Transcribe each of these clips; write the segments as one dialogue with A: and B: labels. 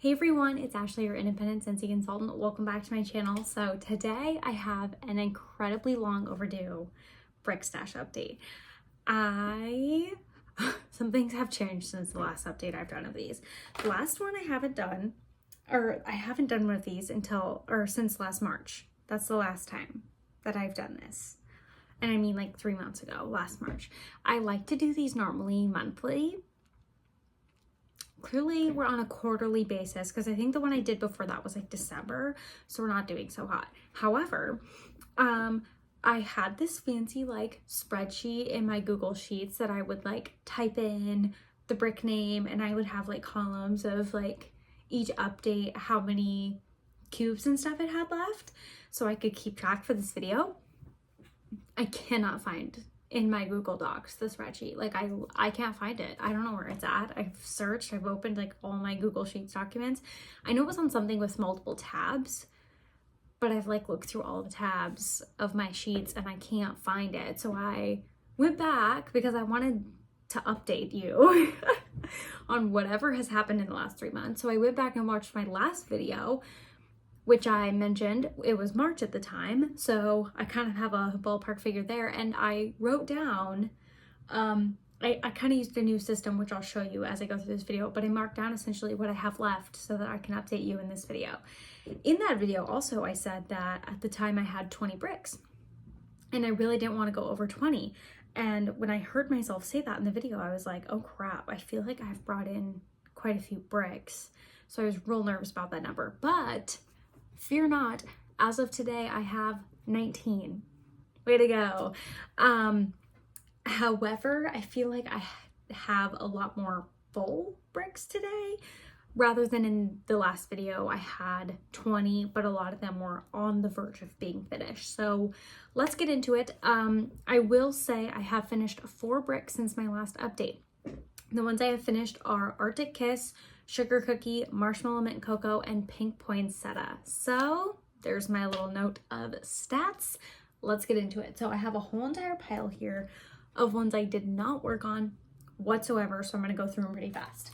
A: Hey everyone, it's Ashley, your independent Scentsy consultant. Welcome back to my channel. So today I have an incredibly long overdue brick stash update. Some things have changed since the last update I've done of these. The last one I haven't done one of these since last March. That's the last time that I've done this. And I mean like 3 months ago, last March. I like to do these normally monthly. Clearly we're on a quarterly basis because I think the one I did before that was like December, so we're not doing so hot. However, I had this fancy like spreadsheet in my Google Sheets that I would like type in the brick name, and I would have like columns of like each update, how many cubes and stuff it had left, so I could keep track for this video. I cannot find in my Google Docs the spreadsheet. Like I can't find it. I don't know where it's at. I've searched, I've opened like all my Google Sheets documents. I know it was on something with multiple tabs, but I've like looked through all the tabs of my sheets and I can't find it. So I went back because I wanted to update you on whatever has happened in the last 3 months. So I went back and watched my last video, which I mentioned, it was March at the time, so I kind of have a ballpark figure there, and I wrote down, I kind of used a new system, which I'll show you as I go through this video, but I marked down essentially what I have left so that I can update you in this video. In that video also, I said that at the time I had 20 bricks, and I really didn't want to go over 20, and when I heard myself say that in the video, I was like, oh crap, I feel like I've brought in quite a few bricks, so I was real nervous about that number, but fear not, as of today, I have 19. Way to go. However, I feel like I have a lot more full bricks today, rather than in the last video I had 20, but a lot of them were on the verge of being finished. So let's get into it. I will say I have finished 4 bricks since my last update. The ones I have finished are Arctic Kiss, Sugar Cookie, Marshmallow Mint Cocoa, and Pink Poinsettia. So there's my little note of stats. Let's get into it. So I have a whole entire pile here of ones I did not work on whatsoever, so I'm going to go through them pretty fast.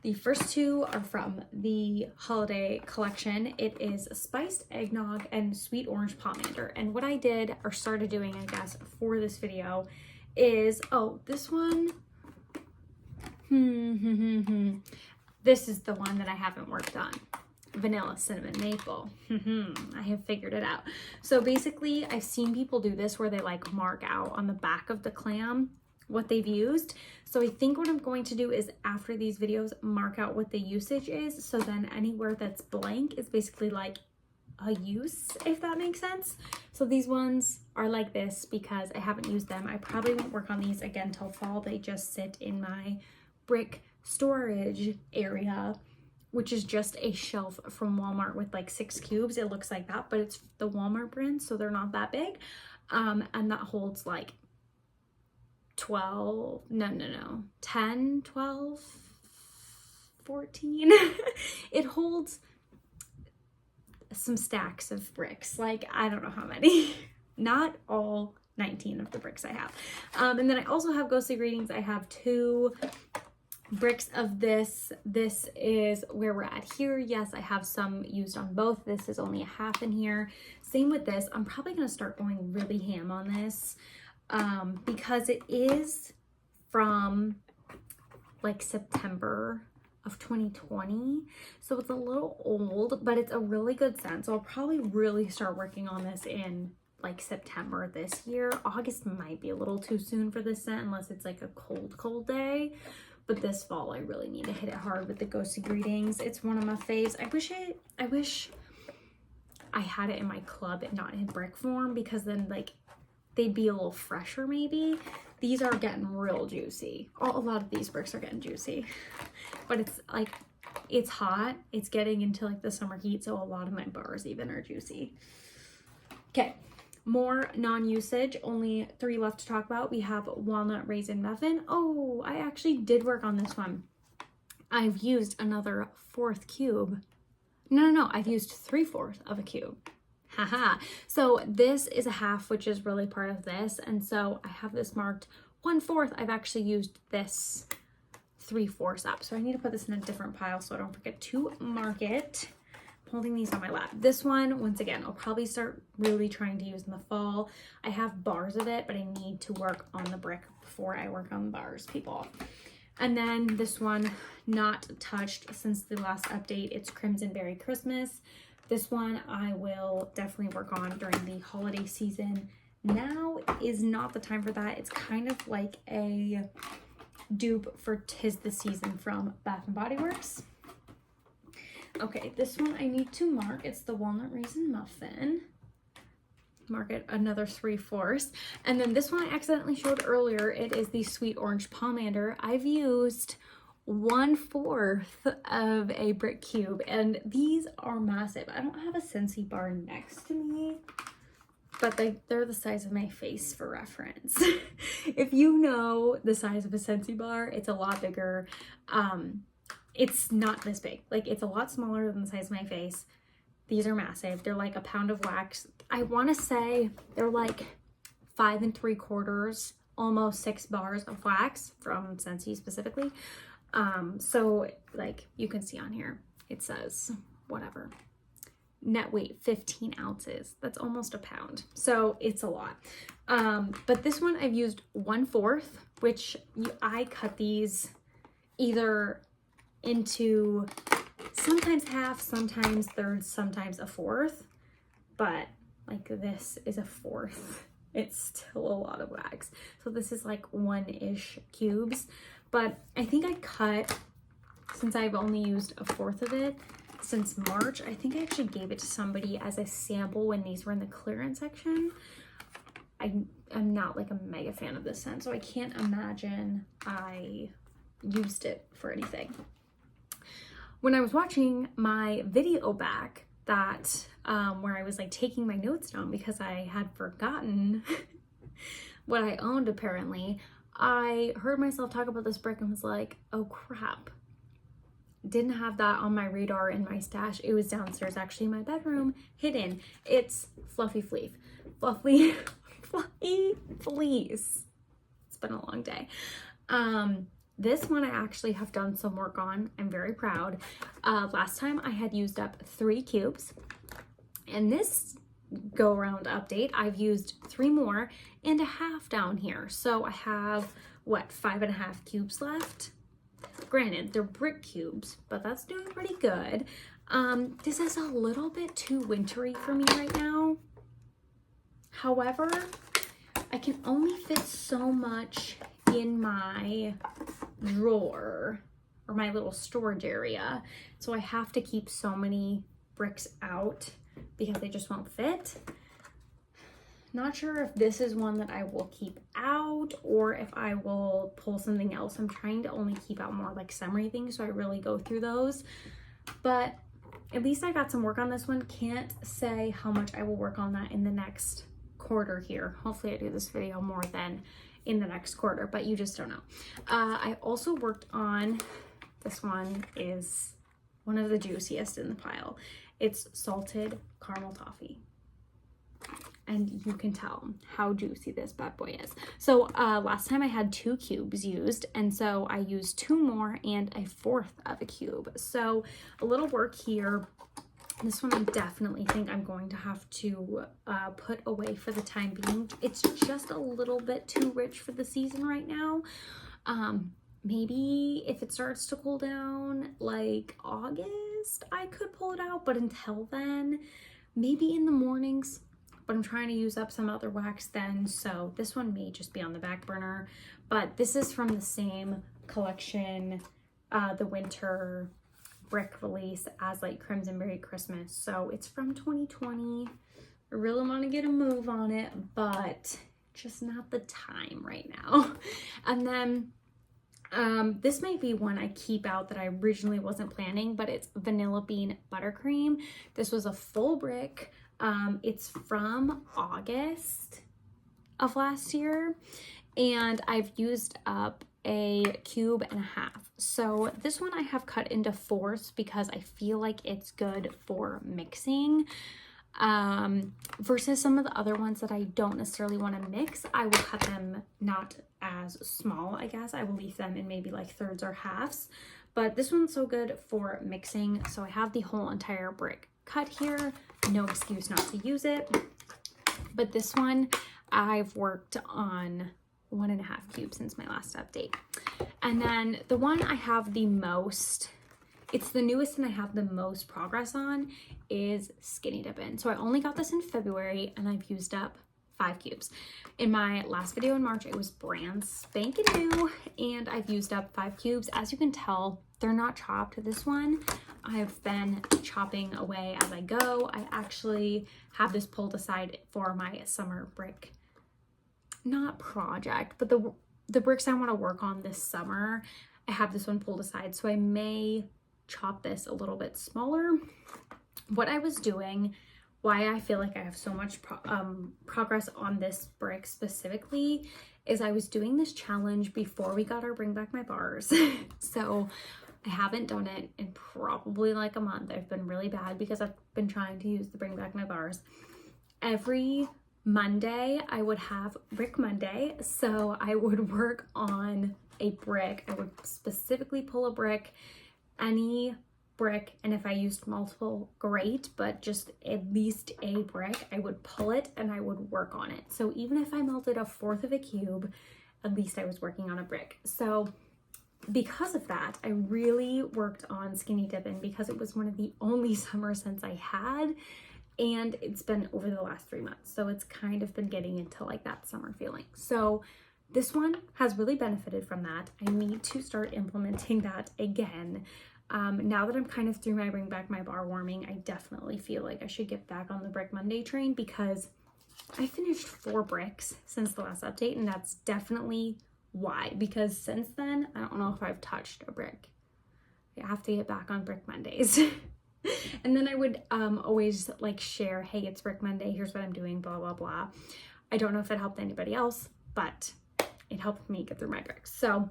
A: The first 2 are from the holiday collection. It is Spiced Eggnog and Sweet Orange Palmander. And what I did, or started doing, I guess, for this video is, this one, this is the one that I haven't worked on. Vanilla Cinnamon Maple. I have figured it out. So basically, I've seen people do this where they like mark out on the back of the clam what they've used. So I think what I'm going to do is after these videos, mark out what the usage is. So then anywhere that's blank is basically like a use, if that makes sense. So these ones are like this because I haven't used them. I probably won't work on these again till fall. They just sit in my brick storage area, which is just a shelf from Walmart with like 6 cubes. It looks like that, but it's the Walmart brand, so they're not that big. And that holds like 10, 12, 14. It holds some stacks of bricks, like I don't know how many. Not all 19 of the bricks I have. And then I also have Ghostly Greetings. I have 2 bricks of this. This is where we're at here. Yes, I have some used on both. This is only a half in here. Same with this. I'm probably going to start going really ham on this because it is from like September of 2020. So it's a little old, but it's a really good scent. So I'll probably really start working on this in like September this year. August might be a little too soon for this scent unless it's like a cold day. But this fall, I really need to hit it hard with the Ghostly Greetings. It's one of my faves. I wish I had it in my club and not in brick form, because then like they'd be a little fresher maybe. These are getting real juicy. A lot of these bricks are getting juicy. But it's like, it's hot. It's getting into like the summer heat, so a lot of my bars even are juicy. Okay. More non-usage, only 3 left to talk about. We have Walnut, Raisin, Muffin. Oh, I actually did work on this one. I've used another 4th cube. No, I've used 3/4 of a cube. Haha. So this is a half, which is really part of this. And so I have this marked 1/4. I've actually used this 3/4 up. So I need to put this in a different pile so I don't forget to mark it. I'm holding these on my lap. This one, once again, I'll probably start really trying to use in the fall. I have bars of it, but I need to work on the brick before I work on the bars, people. And then this one, not touched since the last update. It's Crimson Berry Christmas. This one I will definitely work on during the holiday season. Now is not the time for that. It's kind of like a dupe for 'Tis the Season from Bath & Body Works. Okay, this one I need to mark. It's the Walnut Raisin Muffin. Mark it another 3/4. And then this one I accidentally showed earlier. It is the Sweet Orange Palmander. I've used 1/4 of a brick cube, and these are massive. I don't have a Scentsy bar next to me, but they're the size of my face for reference. If you know the size of a Scentsy bar, it's a lot bigger. It's not this big. Like, it's a lot smaller than the size of my face. These are massive. They're like a pound of wax. I want to say they're like 5 3/4, almost 6 bars of wax from Scentsy specifically. So like you can see on here, it says whatever. Net weight 15 ounces. That's almost a pound. So it's a lot. But this one I've used 1/4, which I cut these either into sometimes half, sometimes thirds, sometimes a 1/4, but like this is a 1/4. It's still a lot of wax. So this is like 1-ish cubes, but I think I cut, since I've only used a 1/4 of it since March, I think I actually gave it to somebody as a sample when these were in the clearance section. I'm not like a mega fan of this scent, so I can't imagine I used it for anything. When I was watching my video back that where I was like taking my notes down because I had forgotten what I owned apparently, I heard myself talk about this brick and was like, oh crap. Didn't have that on my radar in my stash. It was downstairs actually in my bedroom, hidden. It's Fluffy Fleece. Fluffy Fleece. It's been a long day. This one I actually have done some work on. I'm very proud. Last time I had used up 3 cubes, and this go around update I've used 3 more and a half down here. So I have what, 5.5 cubes left. Granted, they're brick cubes, but that's doing pretty good. This is a little bit too wintry for me right now. However, I can only fit so much in my drawer or my little storage area, so I have to keep so many bricks out because they just won't fit. Not sure if this is one that I will keep out or if I will pull something else. I'm trying to only keep out more like summery things, so I really go through those, but at least I got some work on this one. Can't say how much I will work on that in the next quarter here. Hopefully I do this video more than in the next quarter, but you just don't know. I also worked on, this one is one of the juiciest in the pile. It's salted caramel toffee. And you can tell how juicy this bad boy is. So last time I had 2 cubes used, and so I used 2 more and a 1/4 of a cube. So a little work here. This one I definitely think I'm going to have to put away for the time being. It's just a little bit too rich for the season right now. Maybe if it starts to cool down like August, I could pull it out, but until then, maybe in the mornings. But I'm trying to use up some other wax then, so this one may just be on the back burner. But this is from the same collection, the winter brick release as like Crimson Berry Christmas. So it's from 2020. I really want to get a move on it, but just not the time right now. And then this might be one I keep out that I originally wasn't planning, but it's Vanilla Bean Buttercream. This was a full brick. It's from August of last year, and I've used up a 1.5 cubes. So this one I have cut into 4s because I feel like it's good for mixing. versus some of the other ones that I don't necessarily want to mix. I will cut them not as small, I guess. I will leave them in maybe like thirds or halves, but this one's so good for mixing. So I have the whole entire brick cut here, no excuse not to use it. But this one I've worked on 1.5 cubes since my last update. And then the one I have the most, it's the newest and I have the most progress on, is Skinny Dippin'. So I only got this in February and I've used up 5 cubes. In my last video in March, it was brand spanking new and I've used up 5 cubes. As you can tell, they're not chopped. This one I've been chopping away as I go. I actually have this pulled aside for my summer brick, not project, but the bricks I want to work on this summer. I have this one pulled aside, so I may chop this a little bit smaller. What I was doing, why I feel like I have so much progress on this brick specifically, is I was doing this challenge before we got our Bring Back My Bars. So I haven't done it in probably like a month. I've been really bad because I've been trying to use the Bring Back My Bars. Every Monday I would have Brick Monday, so I would work on a brick. I would specifically pull a brick, any brick, and if I used multiple, great, but just at least a brick, I would pull it and I would work on it. So even if I melted 1/4 of a cube, at least I was working on a brick. So because of that, I really worked on Skinny Dippin' because it was one of the only summer scents I had, and it's been over the last 3 months. So it's kind of been getting into like that summer feeling. So this one has really benefited from that. I need to start implementing that again. Now that I'm kind of through my Bring Back My Bar warming, I definitely feel like I should get back on the Brick Monday train because I finished 4 bricks since the last update, and that's definitely why. Because since then, I don't know if I've touched a brick. I have to get back on Brick Mondays. And then I would always like share, hey, it's Brick Monday, here's what I'm doing, blah, blah, blah. I don't know if it helped anybody else, but it helped me get through my bricks. So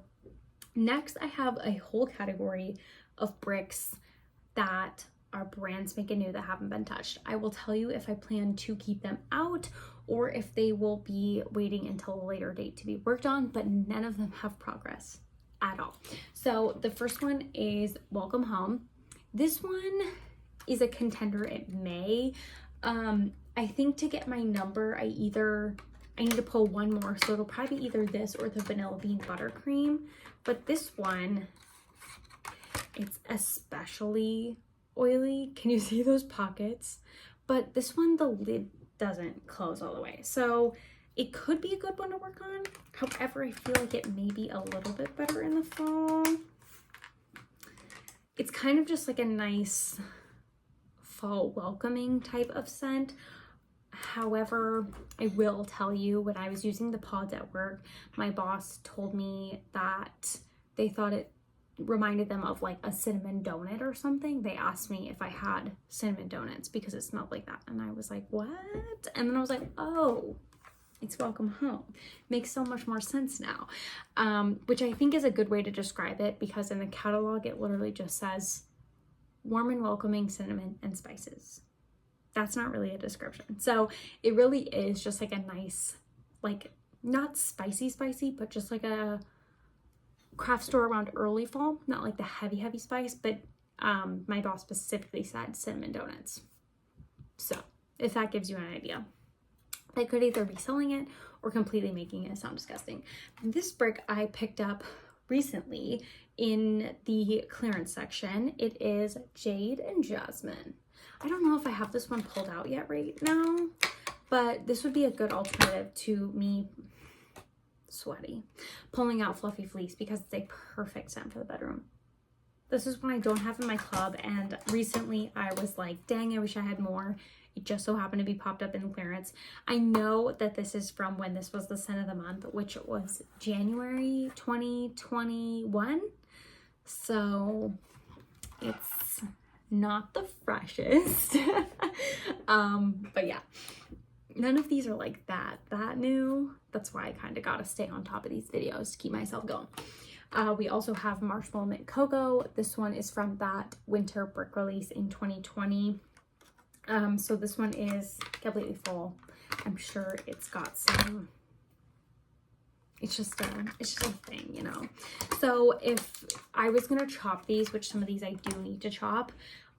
A: next I have a whole category of bricks that are brand spanking new that haven't been touched. I will tell you if I plan to keep them out or if they will be waiting until a later date to be worked on, but none of them have progress at all. So the first one is Welcome Home. This one is a contender. It may. I think to get my number, I need to pull one more, so it'll probably be either this or the Vanilla Bean Buttercream. But this one, it's especially oily. Can you see those pockets? But this one, the lid doesn't close all the way. So it could be a good one to work on. However, I feel like it may be a little bit better in the fall. It's kind of just like a nice fall welcoming type of scent. However, I will tell you, when I was using the pods at work, my boss told me that they thought it reminded them of like a cinnamon donut or something. They asked me if I had cinnamon donuts because it smelled like that. And I was like, what? And then I was like, oh, it's Welcome Home. Makes so much more sense now. Which I think is a good way to describe it, because in the catalog, it literally just says warm and welcoming cinnamon and spices. That's not really a description. So it really is just like a nice, like not spicy, but just like a craft store around early fall, not like the heavy spice, but my boss specifically said cinnamon donuts. So if that gives you an idea, I could either be selling it or completely making it sound disgusting. This brick I picked up recently in the clearance section. It is Jade and Jasmine. I don't know if I have this one pulled out yet right now, but this would be a good alternative to me pulling out Fluffy Fleece, because it's a perfect scent for the bedroom. This is one I don't have in my club, and recently I was like, dang, I wish I had more. It just so happened to be popped up in clearance. I know that this is from when this was the scent of the month, which was January 2021. So it's not the freshest. But yeah, none of these are like that new. That's why I kind of got to stay on top of these videos to keep myself going. We also have Marshmallow Mint Cocoa. This one is from that winter brick release in 2020. So this one is completely full. I'm sure it's got some, it's just a thing, you know. So if I was gonna chop these, which some of these I do need to chop,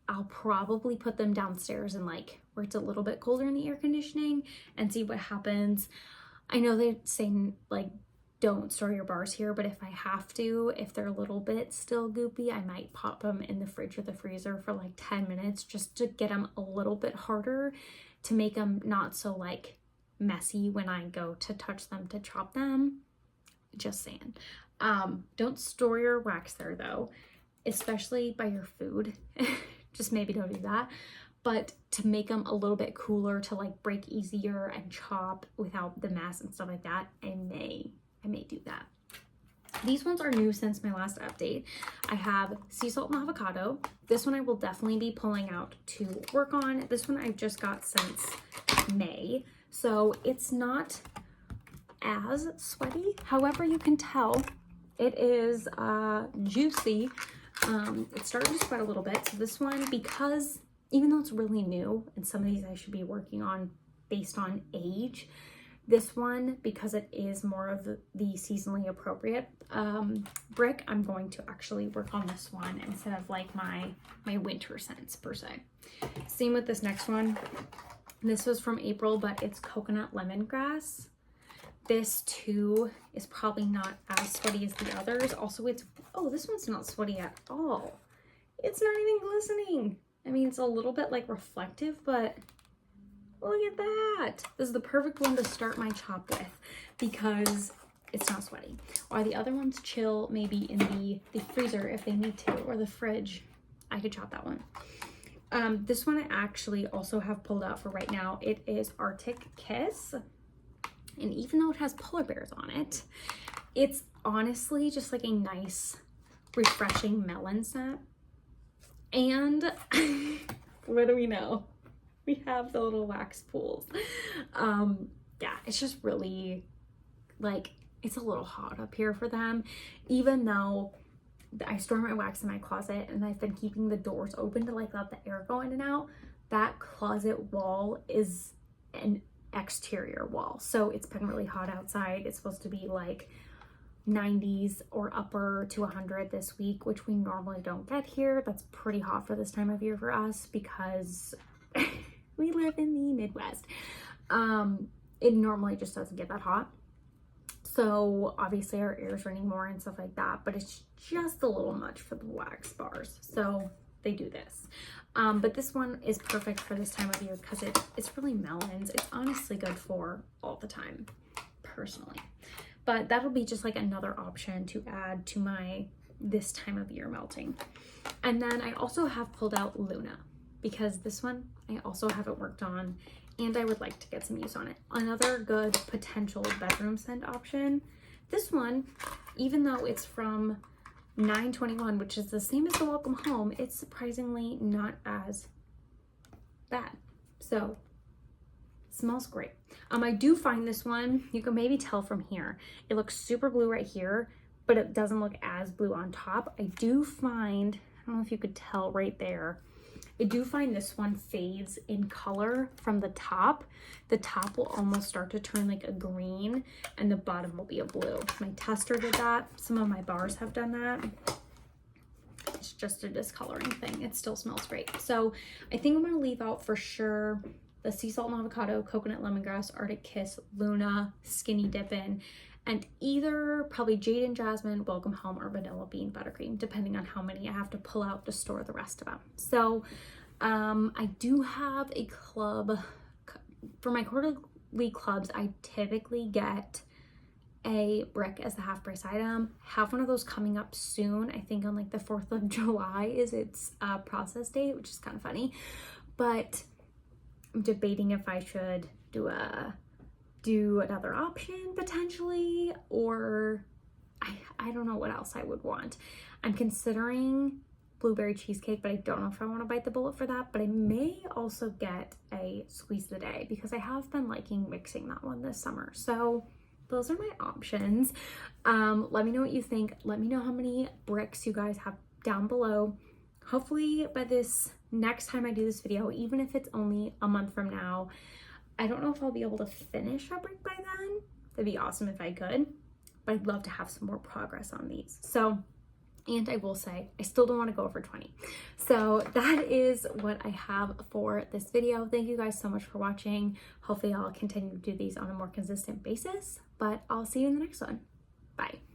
A: I'll probably put them downstairs and like where it's a little bit colder in the air conditioning and see what happens. I know they say like don't store your bars here, but if I have to, if they're a little bit still goopy, I might pop them in the fridge or the freezer for like 10 minutes just to get them a little bit harder, to make them not so like messy when I go to touch them to chop them. Just saying. Don't store your wax there though, especially by your food. Just maybe don't do that. But to make them a little bit cooler, to like break easier and chop without the mess and stuff like that, I may do that. These ones are new since my last update. I have sea salt and avocado. This one I will definitely be pulling out to work on. This one I've just got since May, so it's not as sweaty. However, you can tell it is juicy. It's starting to sweat a little bit. So this one, because even though it's really new, and some of these I should be working on based on age, this one, because it is more of the seasonally appropriate brick, I'm going to actually work on this one instead of like my winter scents per se. Same with this next one. This was from April, but it's coconut lemongrass. This too is probably not as sweaty as the others. Also, it's, oh, this one's not sweaty at all. It's not even glistening. I mean, it's a little bit like reflective, but look at that. This is the perfect one to start my chop with because it's not sweaty. While the other ones chill maybe in the freezer if they need to, or the fridge. I could chop that one. This one I actually also have pulled out for right now. It is Arctic Kiss. And even though it has polar bears on it, it's honestly just like a nice, refreshing melon scent. And what do we know? We have the little wax pools. Yeah, it's just really like, it's a little hot up here for them. Even though I store my wax in my closet and I've been keeping the doors open to like let the air go in and out, that closet wall is an exterior wall. So it's been really hot outside. It's supposed to be like 90s or upper to 100 this week, which we normally don't get here. That's pretty hot for this time of year for us because we live in the Midwest. It normally just doesn't get that hot. So obviously our air is running more and stuff like that, but it's just a little much for the wax bars. So they do this. But this one is perfect for this time of year because it's really melons. It's honestly good for all the time, personally. But that'll be just like another option to add to my this time of year melting. And then I also have pulled out Luna because this one I also haven't worked on and I would like to get some use on it. Another good potential bedroom scent option. This one, even though it's from 921, which is the same as the Welcome Home, it's surprisingly not as bad. So it smells great. I do find this one, you can maybe tell from here, it looks super blue right here, but it doesn't look as blue on top. I do find, I don't know if you could tell right there, I do find this one fades in color from the top. The top will almost start to turn like a green and the bottom will be a blue. My tester did that. Some of my bars have done that. It's just a discoloring thing. It still smells great. So I think I'm going to leave out for sure the Sea Salt and Avocado, Coconut Lemongrass, Arctic Kiss, Luna, Skinny Dippin', and either probably Jade and Jasmine, Welcome Home, or Vanilla Bean Buttercream, depending on how many I have to pull out to store the rest of them. So I do have a club. For my quarterly clubs, I typically get a brick as the half price item. Have one of those coming up soon. I think on like the 4th of July is its process date, which is kind of funny. But I'm debating if I should do another option potentially, or I don't know what else I would want. I'm considering blueberry cheesecake, but I don't know if I want to bite the bullet for that. But I may also get a squeeze of the day because I have been liking mixing that one this summer. So those are my options. Let me know what you think. Let me know how many bricks you guys have down below. Hopefully by this next time I do this video, even if it's only a month from now, I don't know if I'll be able to finish a brick by then. That'd be awesome if I could, but I'd love to have some more progress on these. So, and I will say, I still don't want to go over 20. So that is what I have for this video. Thank you guys so much for watching. Hopefully I'll continue to do these on a more consistent basis, but I'll see you in the next one. Bye.